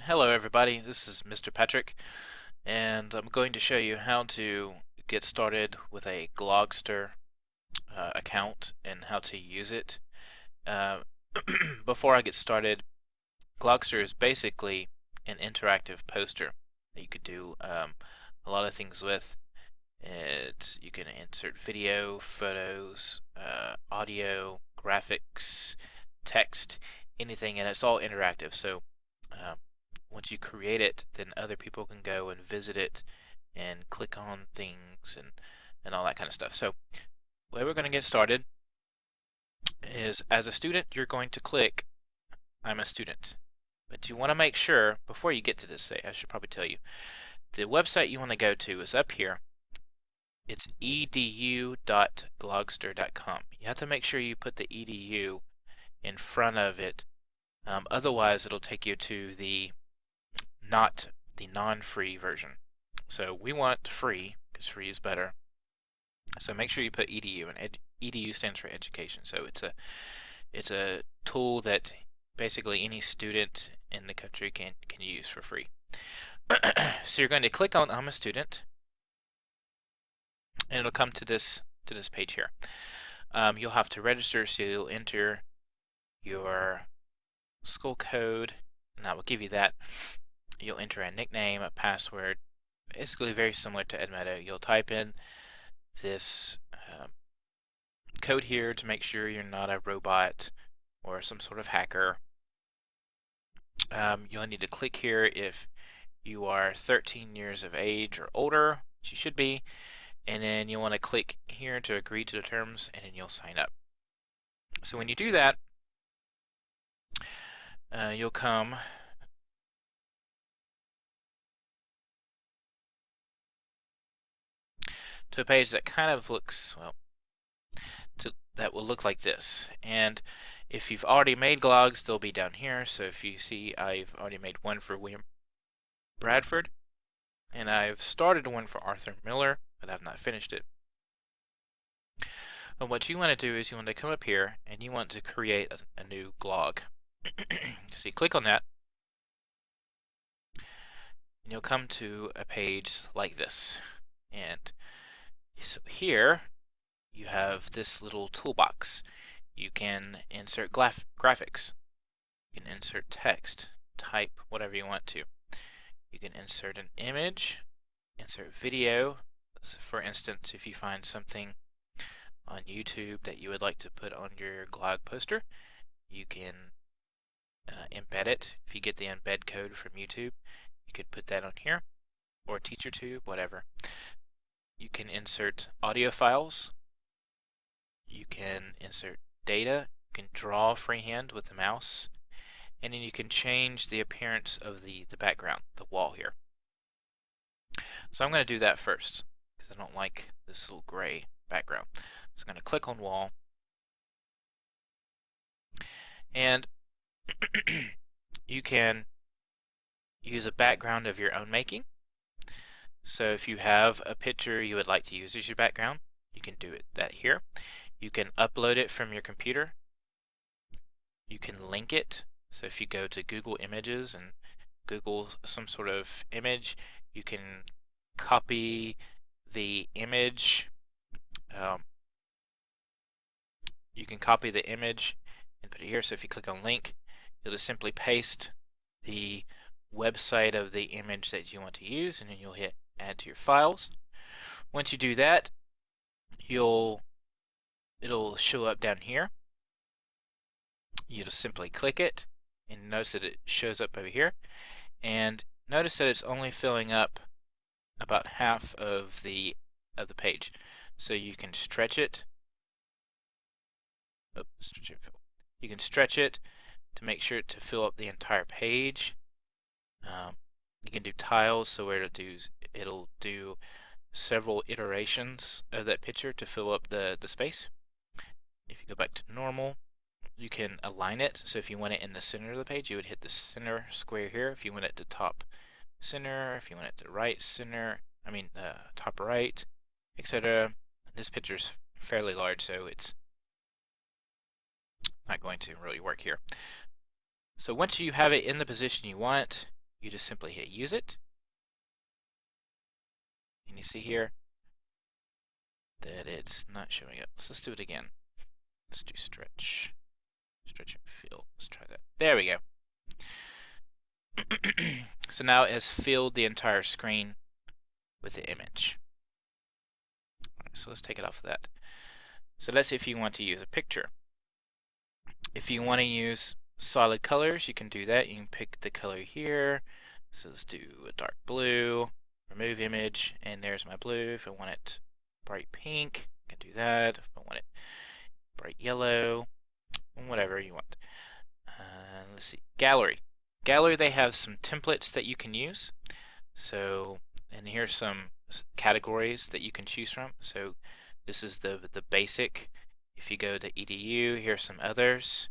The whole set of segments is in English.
Hello everybody, this is Mr. Patrick, and I'm going to show you how to get started with a Glogster account and how to use it. Uh, Before I get started, Glogster is basically an interactive poster that you could do a lot of things with. You can insert video, photos, audio, graphics, text, anything, and it's all interactive. So uh, once you create it, then other people can go and visit it and click on things and all that kind of stuff. So the way we're going to get started is, as a student, you're going to click I'm a student. But you want to make sure, before you get to this, I should probably tell you, the website you want to go to is up here. It's edu.glogster.com. You have to make sure you put the edu in front of it. Otherwise, it'll take you to the non-free version. So we want free, because free is better. So make sure you put edu, and edu stands for education. So it's a tool that basically any student in the country can use for free. So you're going to click on I'm a student, and it'll come to this page here. You'll have to register, so you'll enter your school code, and that will give you that. You'll enter a nickname, a password, basically very similar to Edmodo. You'll type in this code here to make sure you're not a robot or some sort of hacker. You'll need to click here if you are 13 years of age or older, which you should be, and then you'll want to click here to agree to the terms, and then you'll sign up. So when you do that, you'll come to a page that kind of looks, well, that will look like this. And if you've already made glogs, they'll be down here. So if you see, I've already made one for William Bradford, and I've started one for Arthur Miller, but I've not finished it. But what you want to do is you want to come up here and you want to create a new glog. So you click on that, and you'll come to a page like this. And so here you have this little toolbox. You can insert graphics. You can insert text, type whatever you want to. You can insert an image, insert video. So for instance, if you find something on YouTube that you would like to put on your glog poster, you can embed it. If you get the embed code from YouTube, you could put that on here, or TeacherTube, whatever. You can insert audio files. You can insert data. You can draw freehand with the mouse. And then you can change the appearance of the background, the wall here. So I'm going to do that first, because I don't like this little gray background. So I'm going to click on wall. And you can use a background of your own making. So if you have a picture you would like to use as your background, you can do that here. You can upload it from your computer. You can link it. So if you go to Google Images and Google some sort of image, you can copy the image. You can copy the image and put it here. So if you click on link, you'll just simply paste the website of the image that you want to use, and then you'll hit add to your files. Once you do that, it'll show up down here. You just simply click it, and notice that it shows up over here. And notice that it's only filling up about half of the page. So you can stretch it. You can stretch it to make sure to fill up the entire page. You can do tiles, so it'll do several iterations of that picture to fill up the space. If you go back to normal, you can align it. So if you want it in the center of the page, you would hit the center square here. If you want it to top center, if you want it to right center, top right, etc. This picture is fairly large, so it's not going to really work here. So once you have it in the position you want, you just simply hit use it. And you see here that it's not showing up. So let's do it again. Let's do stretch. Stretch and fill. Let's try that. There we go. So now it has filled the entire screen with the image. Right, so let's take it off of that. So let's say if you want to use a picture. If you want to use solid colors, you can do that. You can pick the color here. So let's do a dark blue, remove image, and there's my blue. If I want it bright pink, I can do that. If I want it bright yellow, whatever you want. Let's see, gallery. Gallery, they have some templates that you can use. So, and here's some categories that you can choose from. So this is the basic. If you go to edu, here's some others.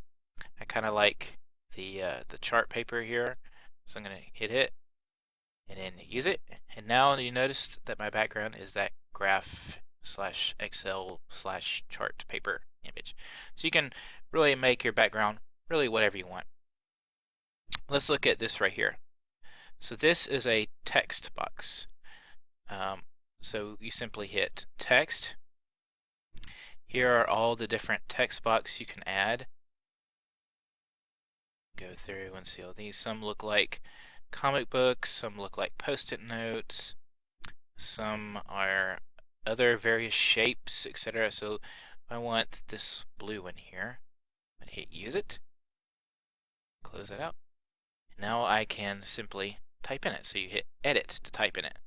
I kind of like the chart paper here, so I'm going to hit it and then use it. And now you notice that my background is that graph/Excel/chart paper image. So you can really make your background really whatever you want. Let's look at this right here. So this is a text box. So you simply hit text. Here are all the different text boxes you can add. Go through and see all these. Some look like comic books, some look like post-it notes, some are other various shapes, etc. So if I want this blue one here, I'm going to hit use it, close that out. And now I can simply type in it. So you hit edit to type in it.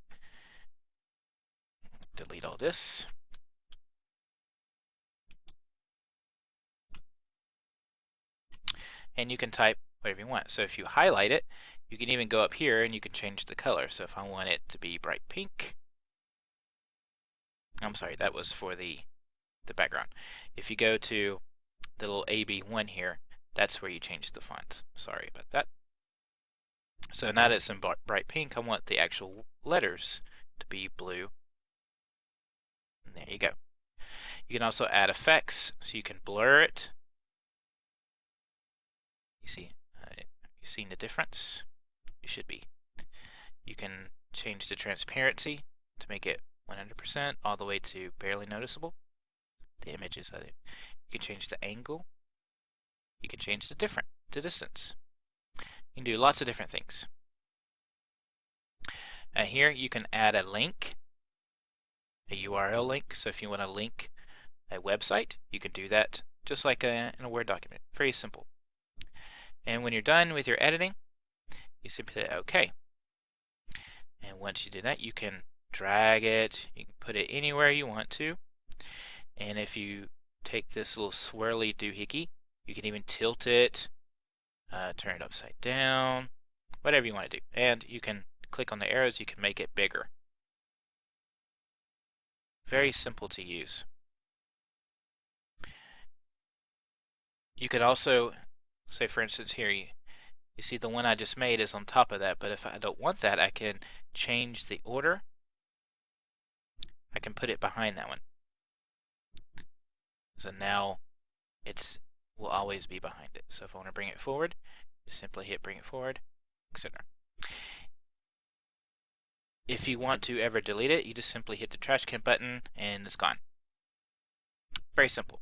Delete all this. And you can type whatever you want. So if you highlight it, you can even go up here and you can change the color. So if I want it to be bright pink, I'm sorry, that was for the background. If you go to the little AB1 here, that's where you change the font. Sorry about that. So now that it's in bright pink, I want the actual letters to be blue. And there you go. You can also add effects, so you can blur it. You see, you seen the difference? You should be. You can change the transparency to make it 100% all the way to barely noticeable. The images of it. You can change the angle. You can change the distance. You can do lots of different things. Here you can add a link, a URL link. So if you want to link a website, you can do that just like in a Word document. Very simple. And when you're done with your editing, you simply hit OK. And once you do that, you can drag it. You can put it anywhere you want to. And if you take this little swirly doohickey, you can even tilt it, turn it upside down, whatever you want to do. And you can click on the arrows, you can make it bigger. Very simple to use. You could also, say for instance here, you see the one I just made is on top of that, but if I don't want that, I can change the order. I can put it behind that one. So now it will always be behind it. So if I want to bring it forward, just simply hit bring it forward, etc. If you want to ever delete it, you just simply hit the trash can button and it's gone. Very simple.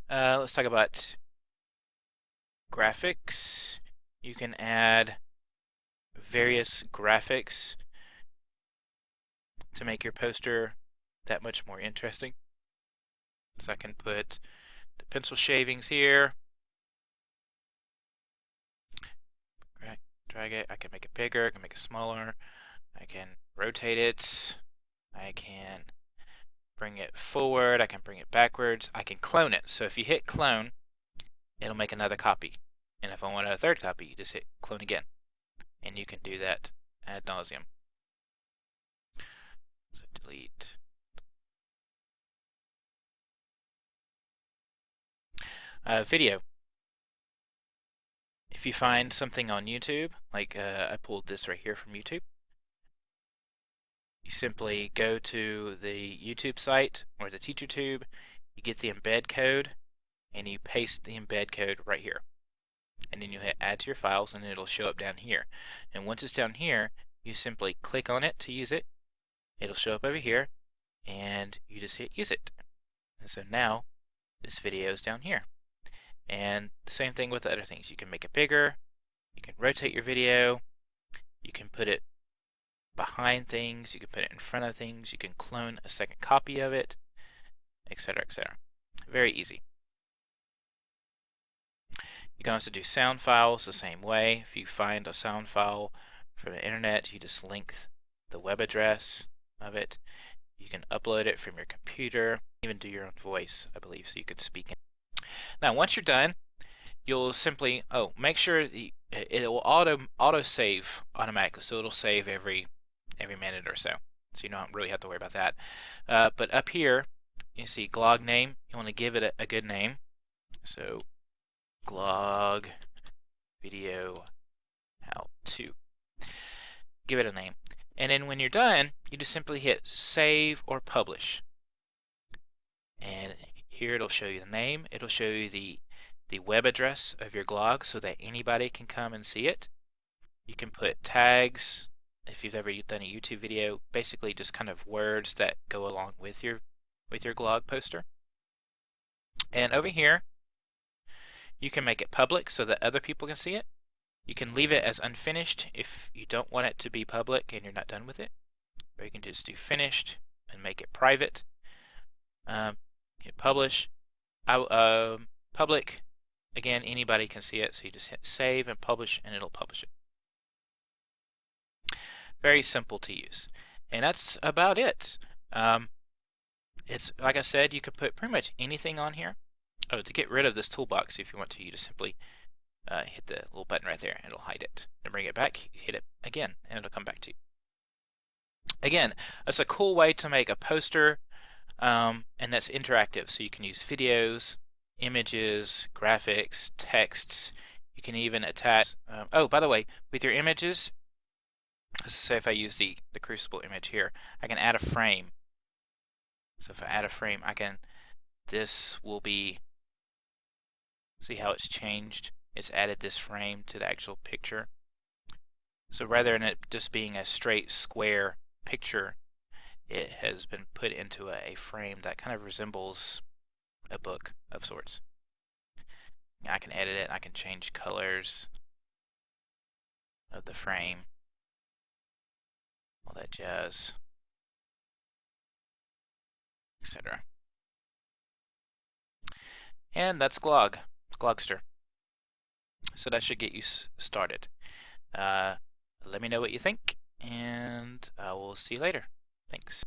Let's talk about graphics. You can add various graphics to make your poster that much more interesting. So I can put the pencil shavings here. Drag it. I can make it bigger. I can make it smaller. I can rotate it. I can bring it forward. I can bring it backwards. I can clone it. So if you hit clone, it'll make another copy. And if I want a third copy, you just hit clone again. And you can do that ad nauseum. So delete. Video. If you find something on YouTube, like I pulled this right here from YouTube, you simply go to the YouTube site or the TeacherTube, you get the embed code, and you paste the embed code right here. and then you hit add to your files, and it'll show up down here. And once it's down here, you simply click on it to use it. It'll show up over here, and you just hit use it. And so now this video is down here. And the same thing with the other things. You can make it bigger, you can rotate your video, you can put it behind things, you can put it in front of things, you can clone a second copy of it, etc., etc. Very easy. You can also do sound files the same way. If you find a sound file from the internet, you just link the web address of it. You can upload it from your computer, even do your own voice, I believe, so you could speak in. Now, once you're done, you'll simply make sure it will auto save automatically, so it'll save every minute or so. So you don't really have to worry about that. But up here, you see glog name. You want to give it a good name. So glog video how-to. Give it a name. And then when you're done, you just simply hit save or publish. And here it'll show you the name. It'll show you the web address of your glog so that anybody can come and see it. You can put tags if you've ever done a YouTube video, basically just kind of words that go along with your glog poster. And over here, you can make it public so that other people can see it. You can leave it as unfinished if you don't want it to be public and you're not done with it. Or you can just do finished and make it private. Hit publish. Public, again, anybody can see it, so you just hit save and publish, and it'll publish it. Very simple to use. And that's about it. It's like I said, you could put pretty much anything on here. To get rid of this toolbox, if you want to, you just simply hit the little button right there, and it'll hide it. Then bring it back, hit it again, and it'll come back to you. Again, that's a cool way to make a poster, and that's interactive. So you can use videos, images, graphics, texts. You can even attach. Oh, by the way, with your images, let's say if I use the Crucible image here, I can add a frame. So if I add a frame, this will be, see how it's changed? It's added this frame to the actual picture. So rather than it just being a straight square picture, it has been put into a frame that kind of resembles a book of sorts. I can edit it, I can change colors of the frame, all that jazz, etc. And that's Glogster. So that should get you started. Let me know what you think, and I will see you later. Thanks.